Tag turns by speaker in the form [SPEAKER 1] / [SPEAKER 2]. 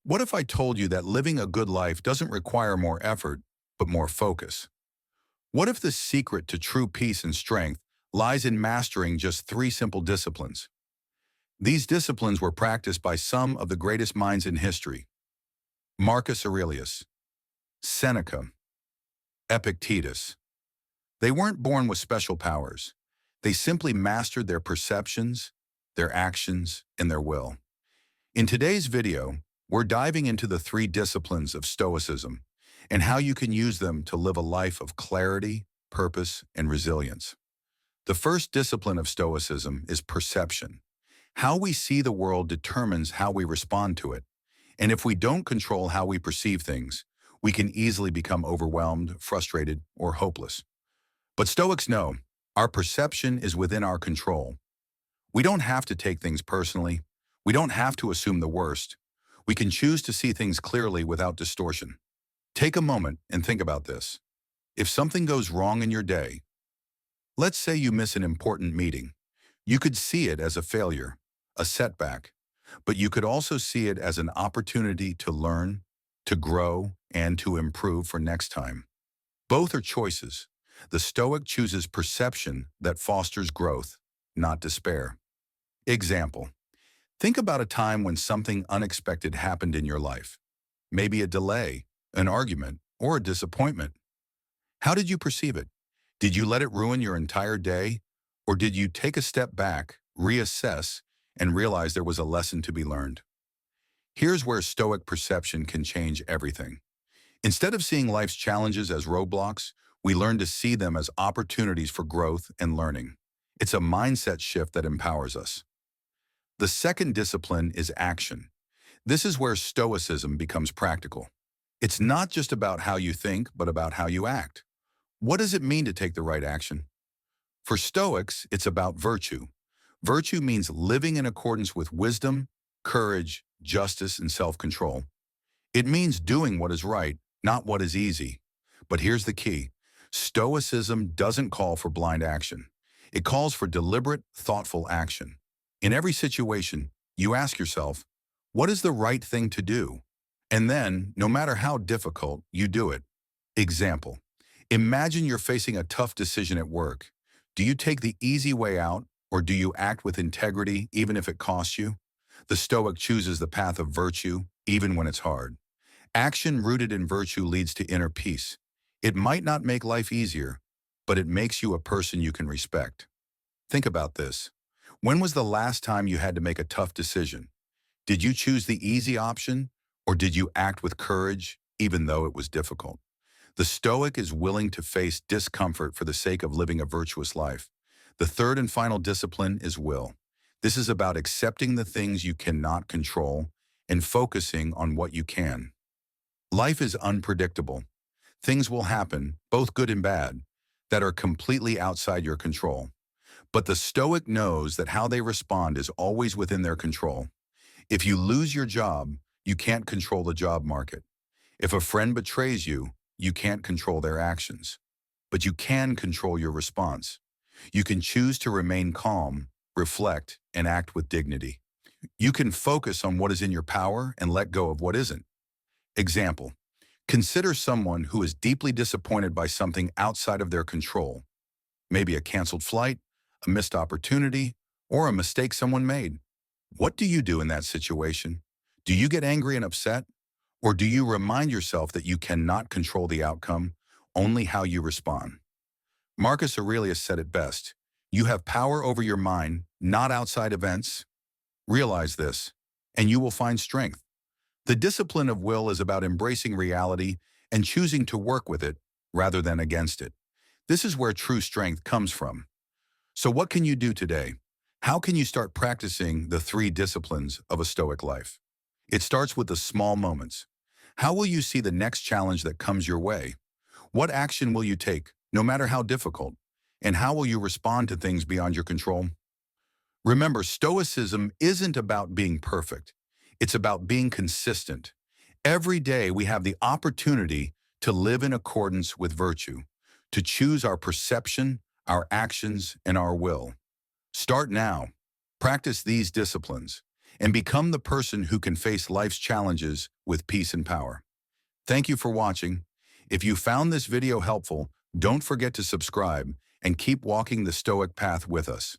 [SPEAKER 1] What if I told you that living a good life doesn't require more effort, but more focus? What if the secret to true peace and strength lies in mastering just three simple disciplines? These disciplines were practiced by some of the greatest minds in history: Marcus Aurelius, Seneca, Epictetus. They weren't born with special powers. They simply mastered their perceptions, their actions, and their will. In today's video, we're diving into the three disciplines of Stoicism and how you can use them to live a life of clarity, purpose, and resilience. The first discipline of Stoicism is perception. How we see the world determines how we respond to it. And if we don't control how we perceive things, we can easily become overwhelmed, frustrated, or hopeless. But Stoics know our perception is within our control. We don't have to take things personally. We don't have to assume the worst. We can choose to see things clearly without distortion. Take a moment and think about this. If something goes wrong in your day, let's say you miss an important meeting, you could see it as a failure, a setback, but you could also see it as an opportunity to learn, to grow, and to improve for next time. Both are choices. The Stoic chooses perception that fosters growth, not despair. Example: think about a time when something unexpected happened in your life. Maybe a delay, an argument, or a disappointment. How did you perceive it? Did you let it ruin your entire day? Or did you take a step back, reassess, and realize there was a lesson to be learned? Here's where Stoic perception can change everything. Instead of seeing life's challenges as roadblocks, we learn to see them as opportunities for growth and learning. It's a mindset shift that empowers us. The second discipline is action. This is where Stoicism becomes practical. It's not just about how you think, but about how you act. What does it mean to take the right action? For Stoics, it's about virtue. Virtue means living in accordance with wisdom, courage, justice, and self-control. It means doing what is right, not what is easy. But here's the key. Stoicism doesn't call for blind action. It calls for deliberate, thoughtful action. In every situation, you ask yourself, what is the right thing to do? And then, no matter how difficult, you do it. Example: imagine you're facing a tough decision at work. Do you take the easy way out, or do you act with integrity even if it costs you? The Stoic chooses the path of virtue, even when it's hard. Action rooted in virtue leads to inner peace. It might not make life easier, but it makes you a person you can respect. Think about this. When was the last time you had to make a tough decision? Did you choose the easy option, or did you act with courage, even though it was difficult? The Stoic is willing to face discomfort for the sake of living a virtuous life. The third and final discipline is will. This is about accepting the things you cannot control and focusing on what you can. Life is unpredictable. Things will happen, both good and bad, that are completely outside your control. But the Stoic knows that how they respond is always within their control. If you lose your job, you can't control the job market. If a friend betrays you, you can't control their actions. But you can control your response. You can choose to remain calm, reflect, and act with dignity. You can focus on what is in your power and let go of what isn't. Example: consider someone who is deeply disappointed by something outside of their control. Maybe a canceled flight, a missed opportunity, or a mistake someone made. What do you do in that situation? Do you get angry and upset? Or do you remind yourself that you cannot control the outcome, only how you respond? Marcus Aurelius said it best: you have power over your mind, not outside events. Realize this, and you will find strength. The discipline of will is about embracing reality and choosing to work with it rather than against it. This is where true strength comes from. So what can you do today? How can you start practicing the three disciplines of a Stoic life? It starts with the small moments. How will you see the next challenge that comes your way? What action will you take, no matter how difficult? And how will you respond to things beyond your control? Remember, Stoicism isn't about being perfect. It's about being consistent. Every day we have the opportunity to live in accordance with virtue, to choose our perception, our actions, and our will. Start now. Practice these disciplines. and become the person who can face life's challenges with peace and power. Thank you for watching. If you found this video helpful, don't forget to subscribe and keep walking the Stoic path with us.